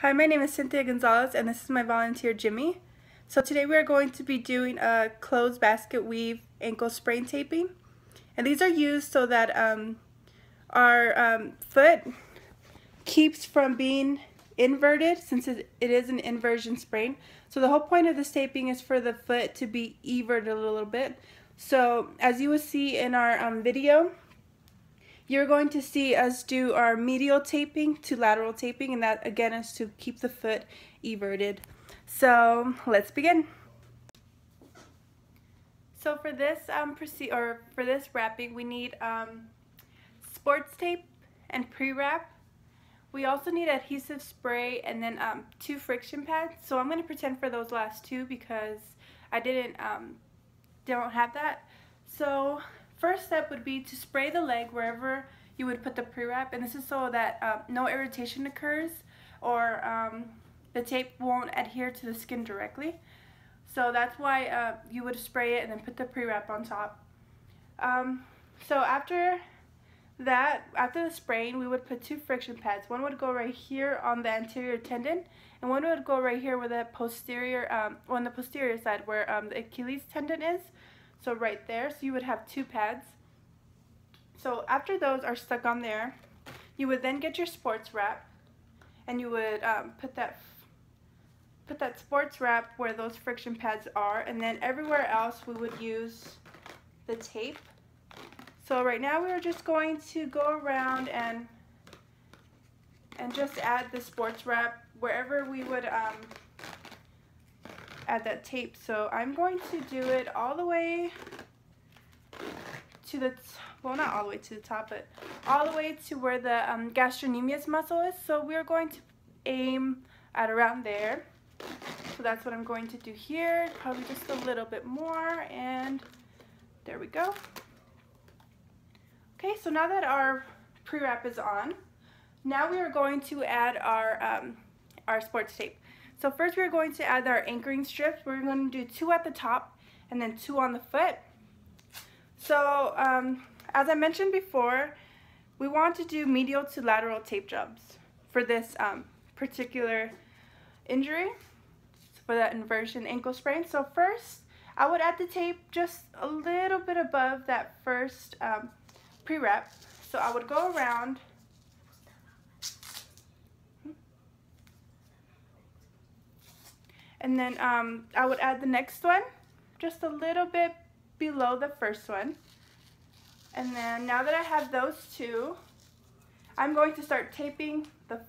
Hi, my name is Cynthia Gonzalez and this is my volunteer Jimmy. So today we are going to be doing a closed basket weave ankle sprain taping. And these are used so that our foot keeps from being inverted, since it is an inversion sprain. So the whole point of this taping is for the foot to be everted a little bit. So as you will see in our video, you're going to see us do our medial taping to lateral taping, and that again is to keep the foot everted. So let's begin. So for this for this wrapping, we need sports tape and pre-wrap. We also need adhesive spray and then 2 friction pads. So I'm going to pretend for those last 2 because I don't have that. So first step would be to spray the leg wherever you would put the pre-wrap, and this is so that no irritation occurs or the tape won't adhere to the skin directly. So that's why you would spray it and then put the pre-wrap on top. So after the spraying, we would put 2 friction pads. One would go right here on the anterior tendon, and one would go right here where the posterior, on the posterior side where the Achilles tendon is. So right there, so you would have 2 pads. So after those are stuck on there, you would then get your sports wrap, and you would put that sports wrap where those friction pads are, and then everywhere else we would use the tape. So right now we're just going to go around and just add the sports wrap wherever we would add that tape. So I'm going to do it all the way to the, well, not all the way to the top, but all the way to where the gastrocnemius muscle is. So we're going to aim at around there. So that's what I'm going to do here, probably just a little bit more, and there we go. Okay, so now that our pre-wrap is on, now we are going to add our sports tape. So first we're going to add our anchoring strips. We're going to do 2 at the top and then 2 on the foot. So as I mentioned before, we want to do medial to lateral tape jobs for this particular injury, for that inversion ankle sprain. So first I would add the tape just a little bit above that first pre-wrap. So I would go around and then I would add the next one just a little bit below the first one. And then now that I have those 2, I'm going to start taping the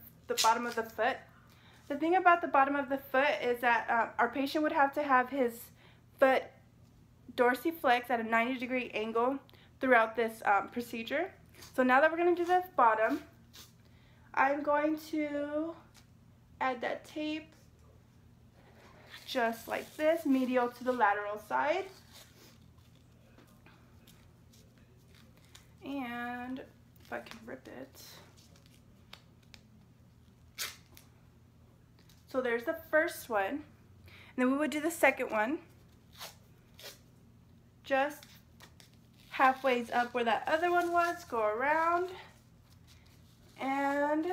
bottom of the foot. The thing about the bottom of the foot is that our patient would have to have his foot dorsiflex at a 90-degree angle throughout this procedure. So now that we're going to do the bottom, I'm going to add that tape just like this, medial to the lateral side. And if I can rip it. So there's the first one. And then we would do the second one, just halfway up where that other one was, go around, and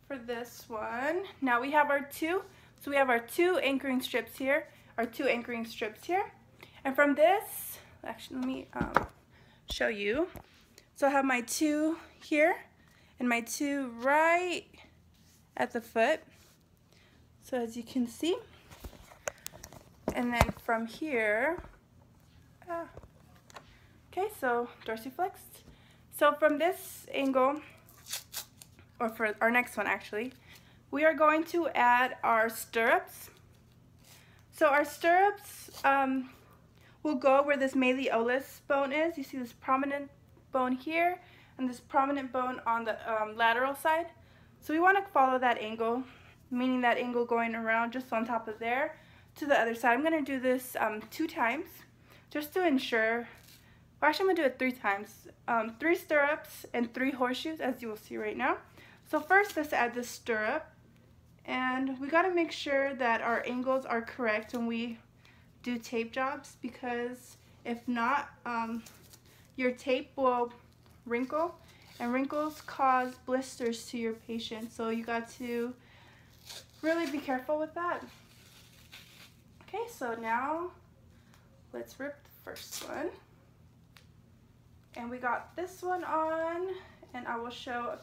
for this one, now we have our 2, so we have our 2 anchoring strips here, and from this, actually let me show you. So I have my 2 here, and my 2 right at the foot, so as you can see. And then from here, okay, so dorsiflexed. So from this angle, or for our next one actually, we are going to add our stirrups. So our stirrups will go where this malleolus bone is. You see this prominent bone here and this prominent bone on the lateral side. So we want to follow that angle, meaning that angle going around just on top of there to the other side. I'm going to do this 2 times just to ensure, well, actually I'm going to do it 3 times. 3 stirrups and 3 horseshoes, as you will see right now. So first let's add the stirrup, and we got to make sure that our angles are correct when we do tape jobs, because if not, your tape will wrinkle And wrinkles cause blisters to your patient, so you got to really be careful with that. Okay, so now let's rip the first one. And we got this one on, and I will show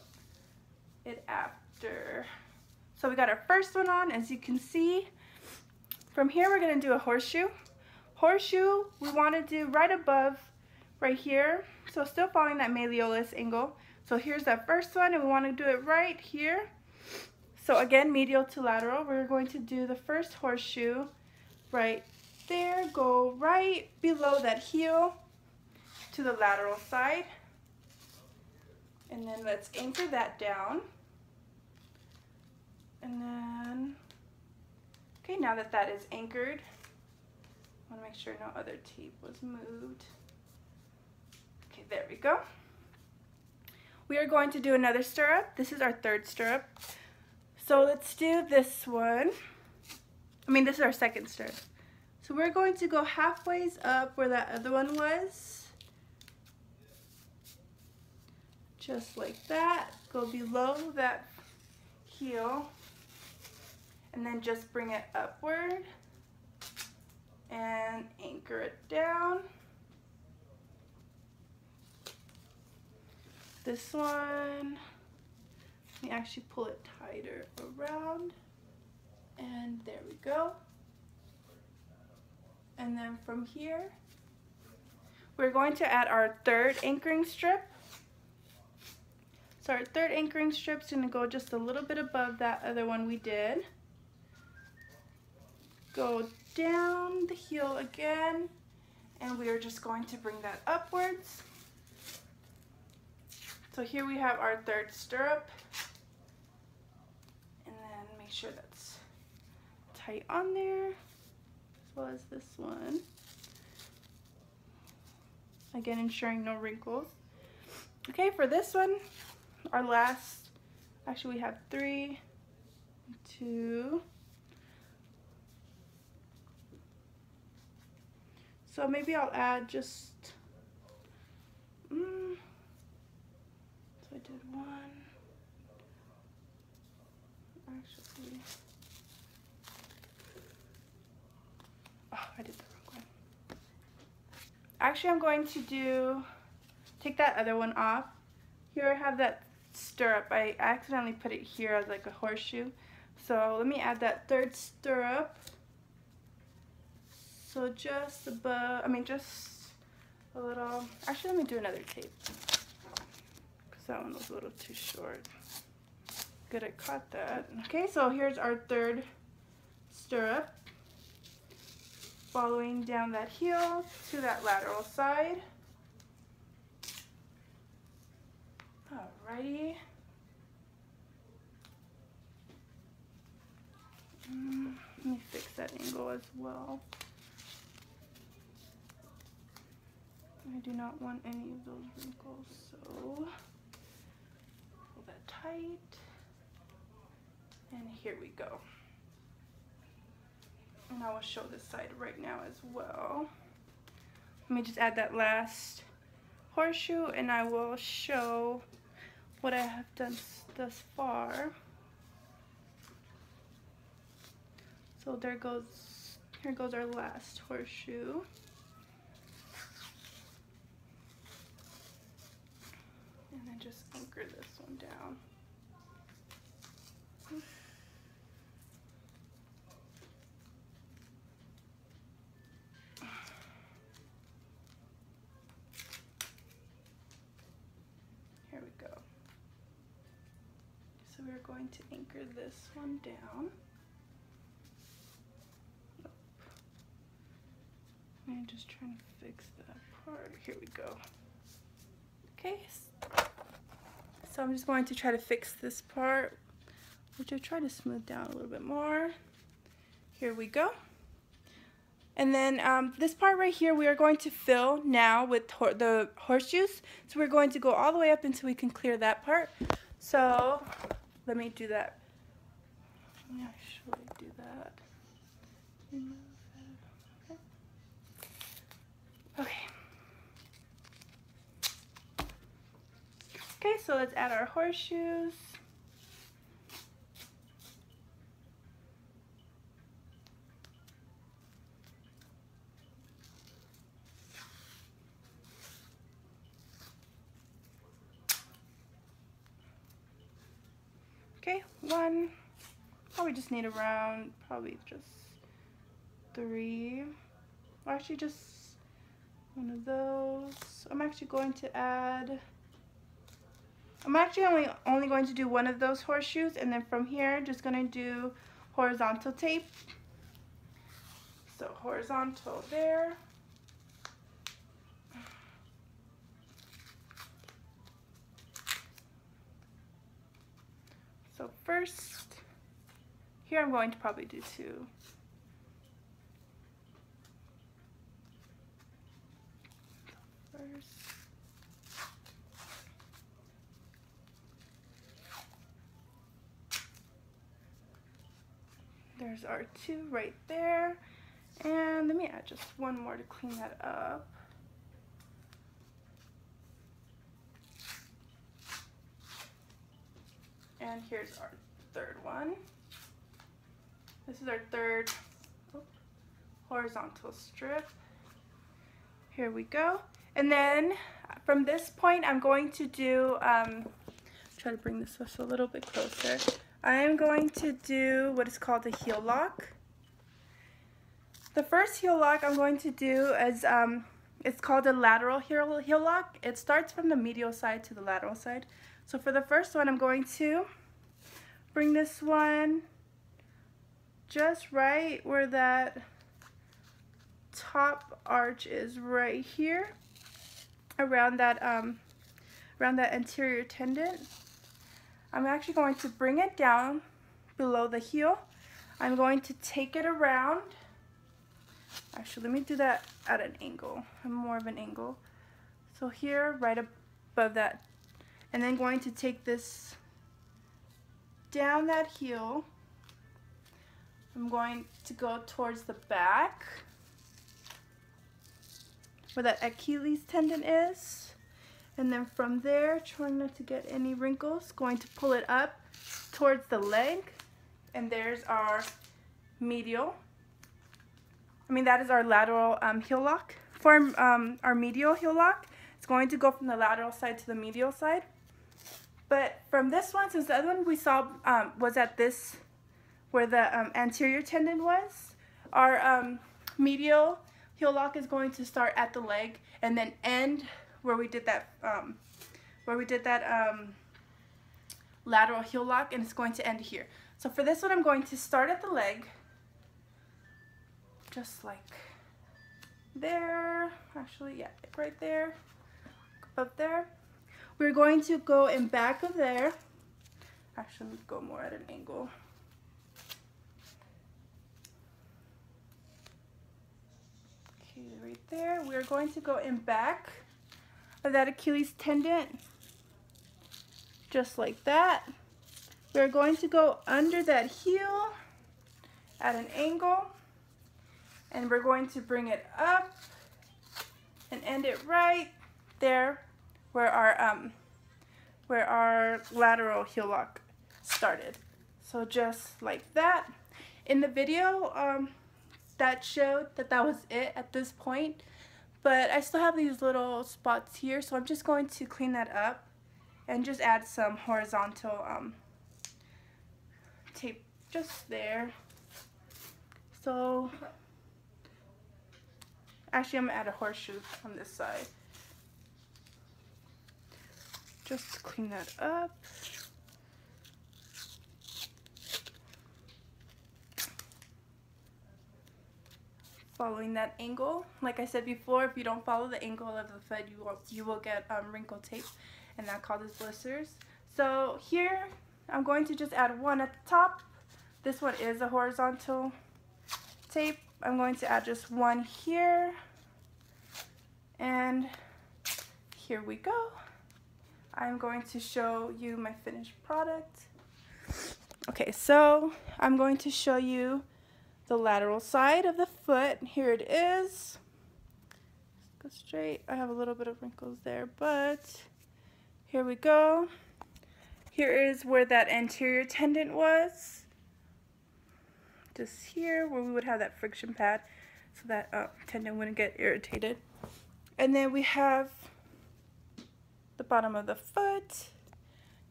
it after. So we got our first one on. As you can see, from here we're going to do a horseshoe. Horseshoe we want to do right above, right here. So still following that malleolus angle. So here's that first one, and we want to do it right here. So again, medial to lateral. We're going to do the first horseshoe right there. Go right below that heel to the lateral side. And then let's anchor that down. And then, okay, now that that is anchored, I want to make sure no other tape was moved. Okay, there we go. We are going to do another stirrup. This is our third stirrup. So let's do this one. This is our second stirrup. So we're going to go halfway up where that other one was. Just like that. Go below that heel. And then just bring it upward. And anchor it down. This one, let me actually pull it tighter around, and there we go. And then from here, we're going to add our third anchoring strip. So our third anchoring strip is going to go just a little bit above that other one we did. Go down the heel again, and we are just going to bring that upwards. So here we have our third stirrup, and then make sure that's tight on there, as well as this one. Again, ensuring no wrinkles. Okay, for this one, our last, actually we have 3, 2. So maybe I'll add just, I did one, actually, I did the wrong one. Actually, I'm going to take that other one off. Here I have that stirrup. I accidentally put it here as like a horseshoe. So let me add that third stirrup. So just above, just a little, actually let me do another tape. That one was a little too short. Good, I caught that. Okay, so here's our third stirrup. Following down that heel to that lateral side. Alrighty. Let me fix that angle as well. I do not want any of those wrinkles, so tight, and here we go. And I will show this side right now as well. Let me just add that last horseshoe, and I will show what I have done thus far. So here goes our last horseshoe. And then just anchor this one down. Here we go. So we're going to anchor this one down. I'm just trying to fix that part. Here we go. Okay. So I'm just going to try to fix this part, which I try to smooth down a little bit more. Here we go. And then this part right here, we are going to fill now with the horseshoes. So we're going to go all the way up until we can clear that part. So let me do that. Let me actually do that. Okay. Okay, so let's add our horseshoes. Okay, one. Probably just need around, probably just 3. Or actually just one of those. I'm actually only going to do one of those horseshoes, and then from here just going to do horizontal tape. So horizontal there. So first, here I'm going to probably do 2. First. There's our 2 right there. And let me add just one more to clean that up. And here's our 3rd one. This is our 3rd horizontal strip. Here we go. And then from this point, I'm going to do, try to bring this just a little bit closer. I am going to do what is called a heel lock. The first heel lock I'm going to do is, it's called a lateral heel lock. It starts from the medial side to the lateral side. So for the first one, I'm going to bring this one just right where that top arch is, right here, around that anterior tendon. I'm actually going to bring it down below the heel. I'm going to take it around. Actually, let me do that at an angle. I'm more of an angle. So here, right above that, and then going to take this down that heel. I'm going to go towards the back where that Achilles tendon is, and then from there, trying not to get any wrinkles, going to pull it up towards the leg, and there's our medial. That is our lateral heel lock. For our medial heel lock, it's going to go from the lateral side to the medial side. But from this one, since the other one we saw was at this, where the anterior tendon was, our medial heel lock is going to start at the leg and then end where we did that lateral heel lock, and it's going to end here. So for this one, I'm going to start at the leg, just like there. Actually, yeah, right there, up there. We're going to go in back of there. Actually, let's go more at an angle. Okay, right there. We're going to go in back of that Achilles tendon, just like that. We're going to go under that heel at an angle, and we're going to bring it up and end it right there where our lateral heel lock started. So just like that. In the video, that showed that was it at this point, but I still have these little spots here, so I'm just going to clean that up and just add some horizontal tape just there. So actually, I'm gonna add a horseshoe on this side. Just clean that up. Following that angle. Like I said before, if you don't follow the angle of the foot, you will get wrinkle tape, and that causes blisters. So here, I'm going to just add one at the top. This one is a horizontal tape. I'm going to add just one here, and here we go. I'm going to show you my finished product. Okay, so I'm going to show you the lateral side of the foot. Here it is. Go straight. I have a little bit of wrinkles there, but Here we go. Here is where that anterior tendon was. Just here where we would have that friction pad so that tendon wouldn't get irritated. And then we have the bottom of the foot.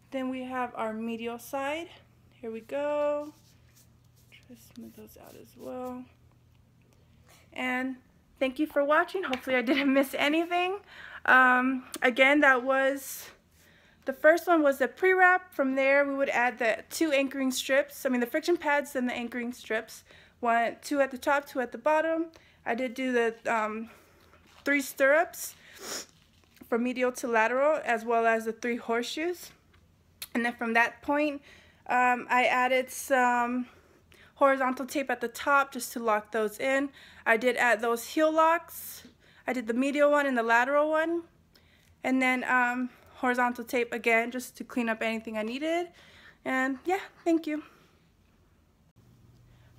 Then we have our medial side. Here we go. Try to smooth those out as well. And thank you for watching. Hopefully I didn't miss anything. Again, that was, the first one was the pre-wrap. From there, we would add the 2 anchoring strips. I mean the friction pads and the anchoring strips. 2 at the top, 2 at the bottom. I did do the 3 stirrups from medial to lateral, as well as the 3 horseshoes. And then from that point, I added some horizontal tape at the top just to lock those in. I did add those heel locks. I did the medial one and the lateral one. And then horizontal tape again just to clean up anything I needed. And yeah, thank you.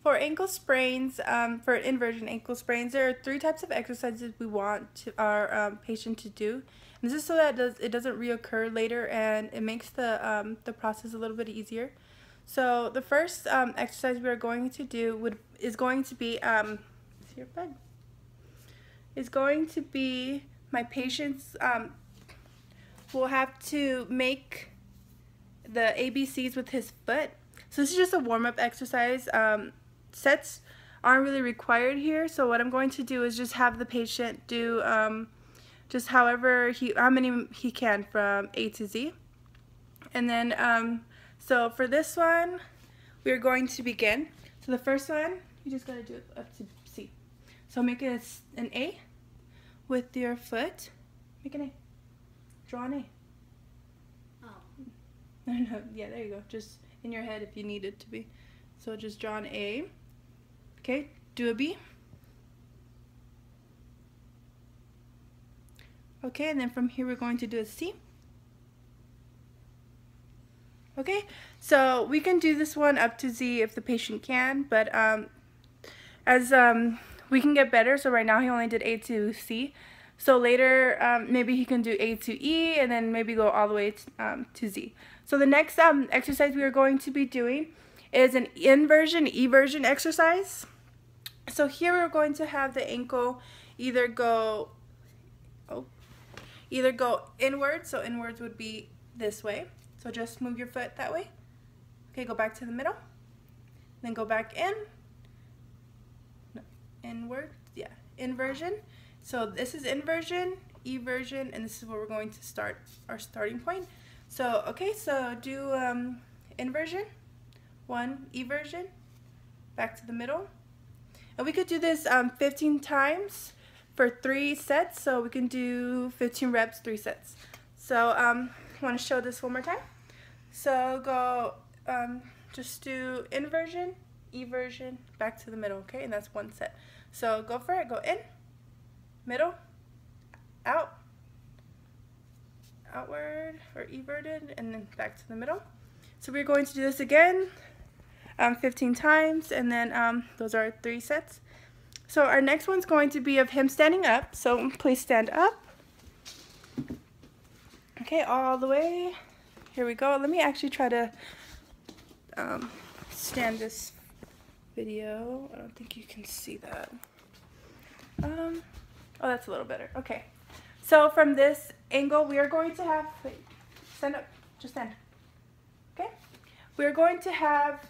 For ankle sprains, for inversion ankle sprains, there are 3 types of exercises we want our patient to do. And this is so that it doesn't reoccur later, and it makes the process a little bit easier. So the first exercise we are going to do is going to be my patients will have to make the ABCs with his foot. So this is just a warm-up exercise. Sets aren't really required here, so what I'm going to do is just have the patient do just how many he can from A to Z. And then so for this one, we are going to begin. So the first one, you just gotta do it up to C. So make it an A with your foot. Make an A. Draw an A. Oh. No, yeah, there you go. Just in your head if you need it to be. So just draw an A. Okay, do a B. Okay, and then from here we're going to do a C. Okay, so we can do this one up to Z if the patient can, but as we can get better, so right now he only did A to C. So later, maybe he can do A to E, and then maybe go all the way to Z. So the next exercise we are going to be doing is an inversion, eversion exercise. So here we're going to have the ankle either go inward, so inwards would be this way. So just move your foot that way. Okay, go back to the middle. Then go back in. No, inward, yeah, inversion. So this is inversion, eversion, and this is where we're going to start our starting point. So, okay, so do inversion, 1, eversion, back to the middle. And we could do this 15 times for 3 sets, so we can do 15 reps, 3 sets. So I want to show this one more time. So go, just do inversion, eversion, back to the middle, okay? And that's 1 set. So go for it, go in, middle, out, outward or everted, and then back to the middle. So we're going to do this again 15 times, and then those are 3 sets. So our next one's going to be of him standing up. So please stand up. Okay, all the way. Here we go. Let me actually try to stand this video. I don't think you can see that. Oh, that's a little better. Okay. So from this angle, we are going to have, wait, stand up, just stand. Okay. We're going to have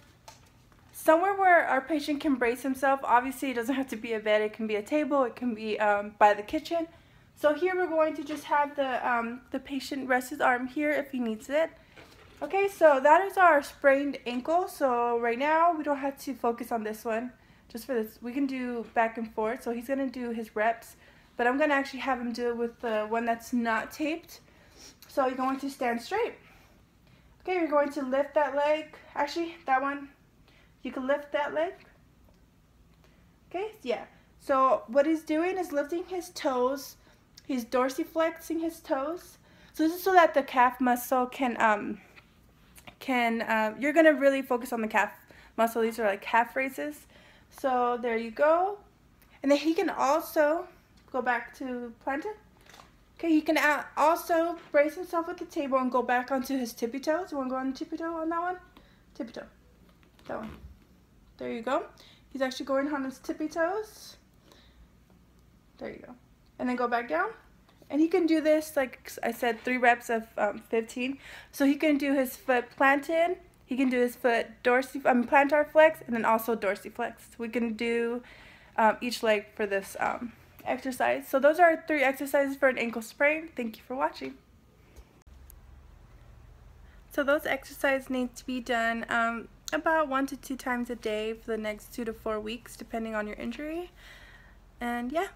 somewhere where our patient can brace himself. Obviously, it doesn't have to be a bed. It can be a table. It can be by the kitchen. So here we're going to just have the patient rest his arm here if he needs it. Okay, so that is our sprained ankle. So right now, we don't have to focus on this one. Just for this, we can do back and forth. So he's going to do his reps. But I'm going to actually have him do it with the one that's not taped. So you're going to stand straight. Okay, you're going to lift that leg. Actually, that one. You can lift that leg. Okay, yeah. So what he's doing is lifting his toes. He's dorsiflexing his toes. So this is so that the calf muscle can you're gonna really focus on the calf muscle. These are like calf raises. So there you go. And then he can also go back to planted. Okay, he can also brace himself at the table and go back onto his tippy toes. You want to go on the tippy toe on that one? Tippy toe. That one. There you go. He's actually going on his tippy toes. There you go. And then go back down. And he can do this, like I said, 3 reps of 15. So he can do his foot planted. He can do his foot plantar flex, and then also dorsiflex. We can do each leg for this exercise. So those are 3 exercises for an ankle sprain. Thank you for watching. So those exercises need to be done about 1 to 2 times a day for the next 2 to 4 weeks, depending on your injury. And yeah.